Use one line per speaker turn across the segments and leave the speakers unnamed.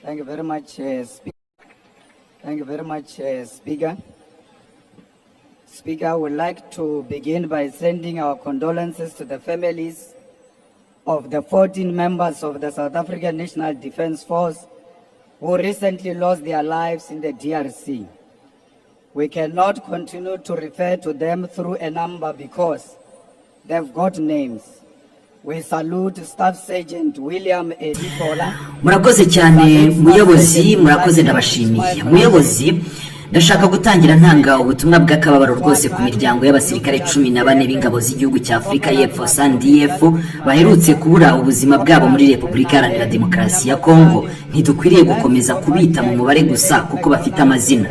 Thank you very much, Speaker. Thank you very much, Speaker. Speaker, I would like to begin by sending our condolences to the families of the 14 members of the South African National Defence Force who recently lost their lives in the DRC. We cannot continue to refer to them through a number because they've got names. We salute Staff Sergeant William Edipola.
Murakoze cyane muyobozi, murakoze ndabashimiye. Muyobozi, ndashaka gutangira ntanga ubutumwa bw'akababaro rwose ku miryango y'abasirikare 14 b'ingabo z'igihugu cya Afrika y'Epfo SANDF baherutse kubura ubuzima bwabo muri Repubulika Iharanira Demokarasi ya Kongo. Ntidukwiriye gukomeza kubita mu mubare gusa kuko bafite amazina.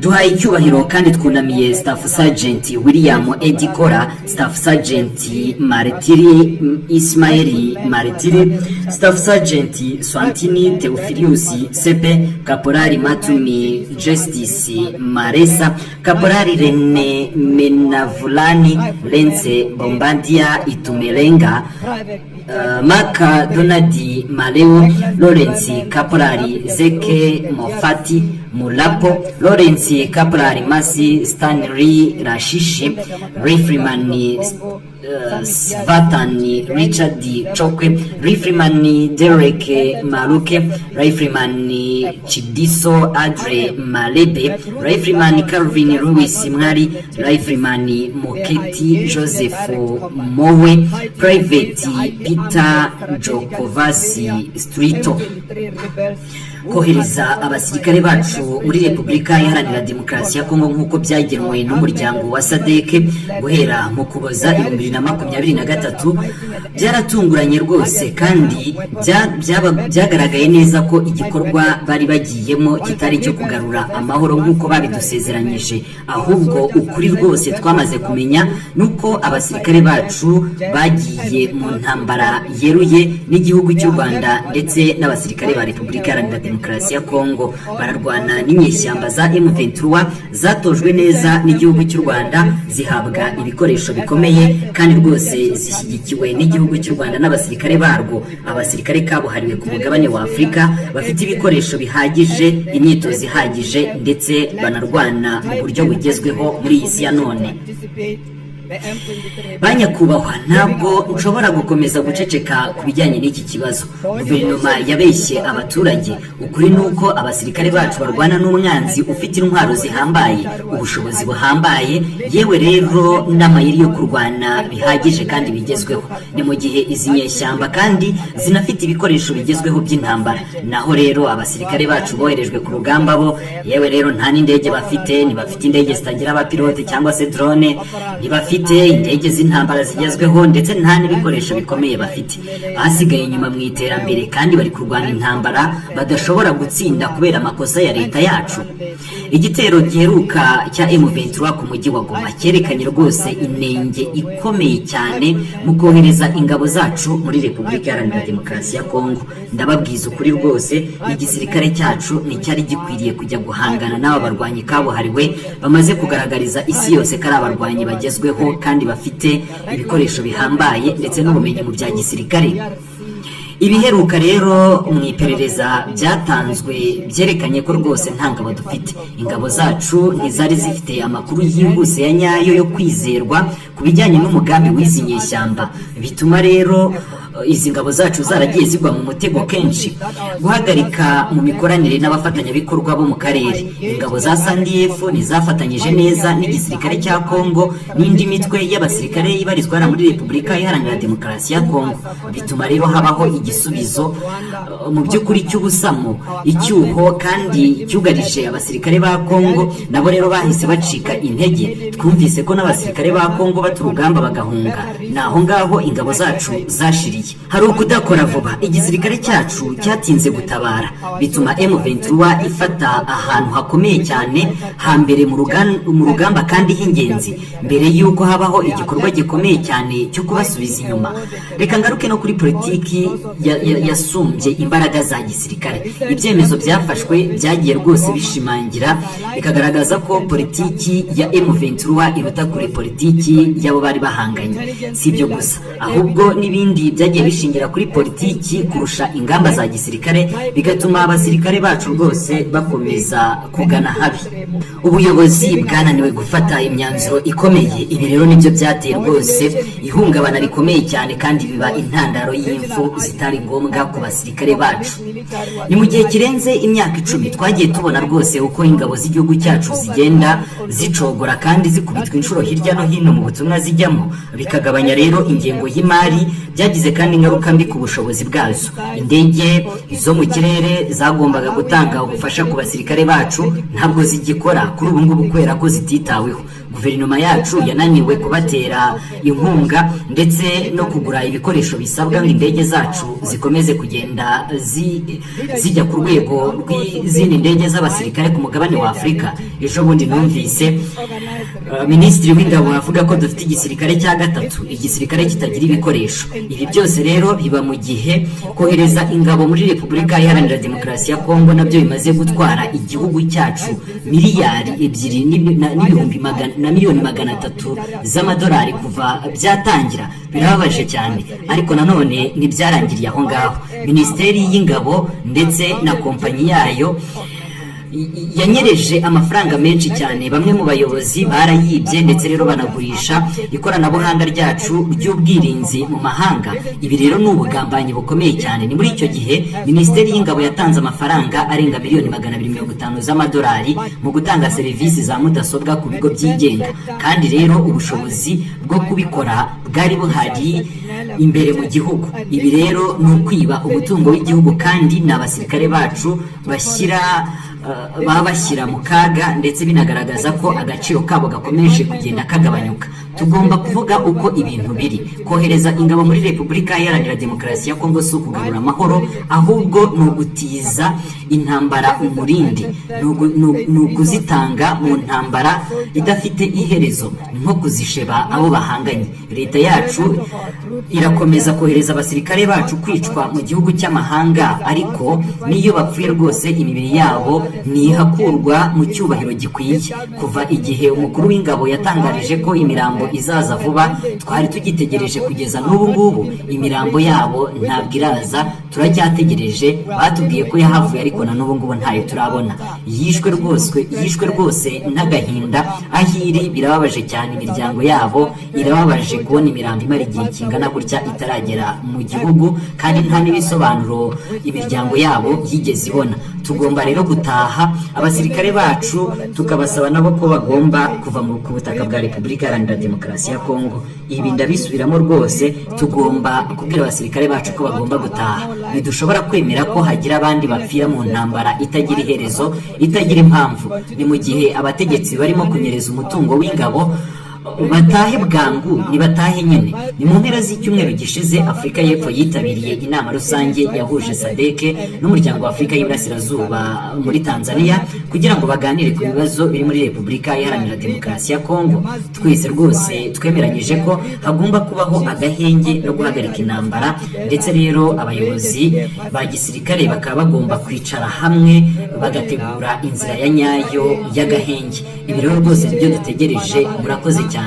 Duhaye icyubahiro kandi twunamiye Staff Sergeant William Edikora, Staff Sergeant Martiri Ismaili Martiri, Staff Sergeant Swantini Theophilus Sepe, Caporari Matumi Justice Maresa, Caporari Rene Menavulani Lense Bombardia Itumelenga, Maka Donadi Maleo, Lawrence Caporari Zeke Mofati Mulapo, Lawrence Caporari Masi Stanley Rashishi, Refrimani Svatani Richard Chokwe, Refrimani Derek Maruke, Refrimani Chidiso Adre Malebe, Refrimani Calvin Louis Mwari, Refrimani Moketi Joseph Mowe, Private Peter Jokovasi Strito. Kohereza abasirikare bacu muri Repubulika Iharanira Demokarasi ya Kongo nk'uko byagenwe n'umuryango wa SADC guhera mu Kuboza 2023 byaratunguranye rwose kandi byagaragaye neza ko igikorwa bari bagiyemo kitari cyo kugarura amahoro nk'uko babidusezeranyije, ahubwo ukuri rwose twamaze kumenya nuko abasirikare bacu bagiye mu ntambara yeruye n'igihugu cy'u Rwanda ndetse n'abasirikare ba Repubulika Iharanira Demokarasi ya Kongo bararwana n'inyeshyamba za M23 zatojwe neza n'igihugu cy'u Rwanda, zihabwa ibikoresho bikomeye kandi rwose zishyigikiwe n'igihugu cy'u Rwanda n'abasirikare barwo. Abasirikare kabuhariwe ku mugabane wa Afrika bafite ibikoresho bihagije, imyitozo ihagije ndetse banarwana mu buryo bugezweho muri iyi si ya none. Banyakubahwa, ntabwo nshobora gukomeza guceceka ku bijyanye n'iki kibazo. Guverinoma yabeshye abaturage. Ukuri nuko abasirikare bacu barwana n'umwanzi ufite intwaro zihambaye, ubushobozi buhambaye, yewe rero n'amayeri yo kurwana bihagije kandi bigezweho. Ni mu gihe izi nyeshyamba kandi zinafite ibikoresho bigezweho by'intambara. Naho rero abasirikare bacu boherejwe ku rugamba bo, yewe rero nta n'indege bafite, ntibafite indege zitagira abapilote cyangwa se drone, ntibafite indege z'intambara zigezweho ndetse nta n'ibikoresho bikomeye bafite. Basigaye inyuma mu iterambere kandi bari kurwana intambara badashobora gutsinda kubera amakosa ya leta yacu. Igitero giheruka cya M23 ku mujyi wa Goma cyerekanye rwose inenge ikomeye cyane mu kohereza ingabo zacu muri Repubulika Iharanira Demokarasi ya Kongo. Ndababwiza ukuri rwose, igisirikare cyacu nticyari gikwiriye kujya guhangana n'aba barwanyi kabuhariwe bamaze kugaragariza isi yose ko ari abarwanyi bagezweho kandi bafite ibikoresho bihambaye ndetse n'ubumenyi mu bya gisirikare. Ibiheruka rero mu iperereza byatanzwe byerekanye ko rwose nta ngabo dufite. Ingabo zacu ntizari zifite amakuru yihuse ya nyayo yo kwizerwa ku bijyanye n'umugambi w'izi nyeshyamba, bituma rero izi ngabo zacu zaragiye zigwa mu mutego kenshi. Guhagarika mu mikoranire n'abafatanyabikorwa bo mu karere, ingabo za SANDF nizafatanyije neza n'igisirikare cya Kongo n'indi mitwe y'abasirikare ibarizwa muri Repubulika Iharanira Demokarasi ya Kongo, bituma rero habaho igisubizo mu by'ukuri cy'ubusamo, icyuho kandi cyugarije abasirikare ba Kongo. Nabo rero bahise bacika intege. Twumvise ko n'abasirikare ba Kongo baturugamba bagahunga, naho ngaho ingabo zacu zashiriye. Hari ukudakora vuba, igisirikare cyacu cyatinze gutabara, bituma M23 ifata ahantu hakomeye cyane hambere mu rugamba kandi h'ingenzi, mbere yuko habaho igikorwa gikomeye cyane cyo kubasubiza inyuma. Reka ngaruke no kuri politiki yasumbye imbaraga za gisirikare. Ibyemezo byafashwe byagiye rwose bishimangira bikagaragaza ko politiki ya M23 iruta kure politiki y'abo bari bahanganye. Si ibyo gusa, ahubwo n'ibindi byagiye byagiye bishingira kuri politiki kurusha ingamba za gisirikare, bigatuma abasirikare bacu rwose bakomeza kugana habi. Ubuyobozi bwananiwe gufata imyanzuro ikomeye. Ibi rero nibyo byateye rwose ihungabana rikomeye cyane, kandi biba intandaro y'imfu zitari ngombwa ku basirikare bacu. Ni mu gihe kirenze imyaka 10 twagiye tubona rwose uko ingabo z'igihugu cyacu zigenda zicogora kandi zikubitwa inshuro hirya no hino mu butumwa zijyamo, bikagabanya rero ingengo y'imari. Byagize kandi ingaruka mbi ku bushobozi bwazo. Indege zo mu kirere zagombaga gutanga ubufasha ku basirikare bacu ntabwo zigikora kuri ubu ngubu kubera ko zititaweho. Guverinoma yacu yananiwe kubatera inkunga ndetse no kugura ibikoresho bisabwa ngo indege zacu zikomeze kugenda zijya ku rwego rw'izindi ndege z'abasirikare ku mugabane wa Afurika. Ejo bundi numvise minisitiri w'ingabo avuga ko dufite igisirikare cya gatatu, igisirikare kitagira ibikoresho. Ibi byose rero biba mu gihe kohereza ingabo muri Repubulika Iharanira Demokarasi ya Kongo nabyo bimaze gutwara igihugu cyacu miliyari 2,300,000 z'amadolari kuva byatangira. Birababaje cyane, ariko nanone ntibyarangiriye aho ngaho. Minisiteri y'ingabo ndetse na kompanyi yayo yanyereje amafaranga menshi cyane. Bamwe mu bayobozi barayibye ndetse rero banagurisha ikoranabuhanga ryacu ry'ubwirinzi mu mahanga. Ibi rero ni ubugambanyi bukomeye cyane. Ni muri icyo gihe minisiteri y'ingabo yatanze amafaranga arenga $250,000 z'amadolari mu gutanga serivisi za mudasobwa ku bigo byigenga, kandi rero ubushobozi bwo kubikora bwari buhari imbere mu gihugu. Ibi rero ni ukwiba umutungo w'igihugu, kandi ni abasirikare bacu baba bashyira mu kaga, ndetse binagaragaza ko agaciro kabo gakomeje kugenda kagabanyuka. Tugomba kuvuga uko ibintu biri. Kohereza ingabo muri Repubulika Iharanira Demokarasi ya Kongo si ukugarura amahoro, ahubwo ni ugutiza intambara umurindi, ni ukuzitanga mu ntambara idafite iherezo, ni nko kuzisheba abo bahanganye. Leta yacu irakomeza kohereza abasirikare bacu kwicwa mu gihugu cy'amahanga, ariko niyo bapfuye rwose imibiri yabo ntihakurwa mu cyubahiro gikwiye. Kuva igihe umukuru w'ingabo yatangarije ko imirambo izaza vuba, twari tugitegereje kugeza n'ubu ngubu imirambo yabo ntabwo iraza. Turacyategereje. Batubwiye ko yahavuye, ariko na n'ubu ngubu ntayo turabona. Yishwe rwose n'agahinda. Ahiri birababaje cyane. Imiryango yabo irababaje kubona imirambo imara igihe kingana gutya itaragera mu gihugu, kandi nta n'ibisobanuro imiryango yabo yigeze ibona. Tugomba rero gutaha abasirikare bacu tukabasaba nabo ko bagomba kuva ku butaka bwa Repubulika Iharanira Demokarasi ya Kongo. Ibi ndabisubiramo rwose. Tugomba kubwira abasirikare bacu ko bagomba gutaha. Ntidushobora kwemera ko hagira abandi bapfira mu ntambara itagira iherezo, itagira impamvu. Ni mu gihe abategetsi barimo kunyereza umutungo w'ingabo. Batahe bwangu, nibatahe nyine. Ni mu mpera z'icyumweru gishize Afurika y'Epfo yitabiriye inama rusange yahuje SADC n'umuryango wa Afurika y'Iburasirazuba muri Tanzania kugira ngo baganire ku bibazo biri muri Repubulika Iharanira Demokarasi ya Kongo. Twese rwose twemeranyije ko hagomba kubaho agahenge no guhagarika intambara, ndetse rero abayobozi ba gisirikare bakaba bagomba kwicara hamwe bagategura inzira ya nyayo y'agahenge. Ibi rero rwose nibyo dutegereje. Murakoze cyane.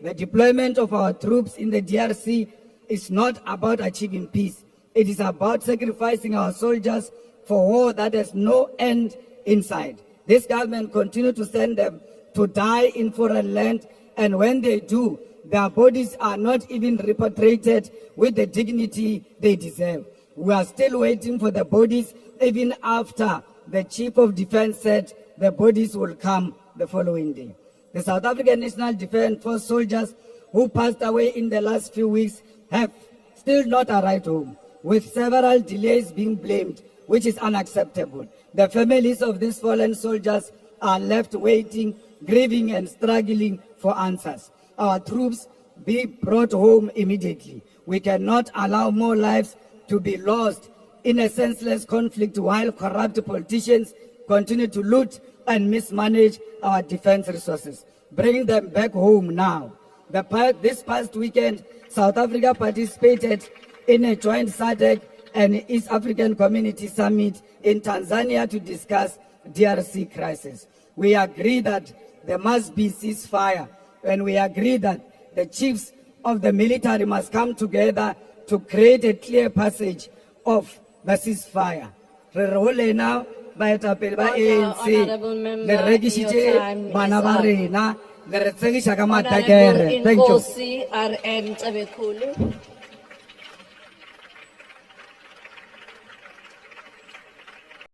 The deployment of our troops in the DRC is not about achieving peace. It is about sacrificing our soldiers for war that has no end in sight. This government continue to send them to die in foreign land, and when they do, their bodies are not even repatriated with the dignity they deserve. We are still waiting for the bodies, even after the Chief of Defense said the bodies will come the following day. The South African National Defence Force soldiers who passed away in the last few weeks have still not arrived home, with several delays being blamed, which is unacceptable. The families of these fallen soldiers are left waiting, grieving and struggling for answers. Our troops be brought home immediately. We cannot allow more lives to be lost in a senseless conflict while corrupt politicians continue to loot and mismanage our defense resources. Bring them back home now. This past weekend, South Africa participated in a joint SADC and East African Community Summit in Tanzania to discuss DRC crisis. We agree that there must be ceasefire, and we agree that the chiefs of the military must come together to create a clear passage of the ceasefire. Re re ho lena baetapele ba ANC
honourable member,
le rekisitse
your time
bana
is
ba
up.
rena le re tsegisha ka
Honourable
matakere. Thank you.
Inkosi RN Tsebekhulu.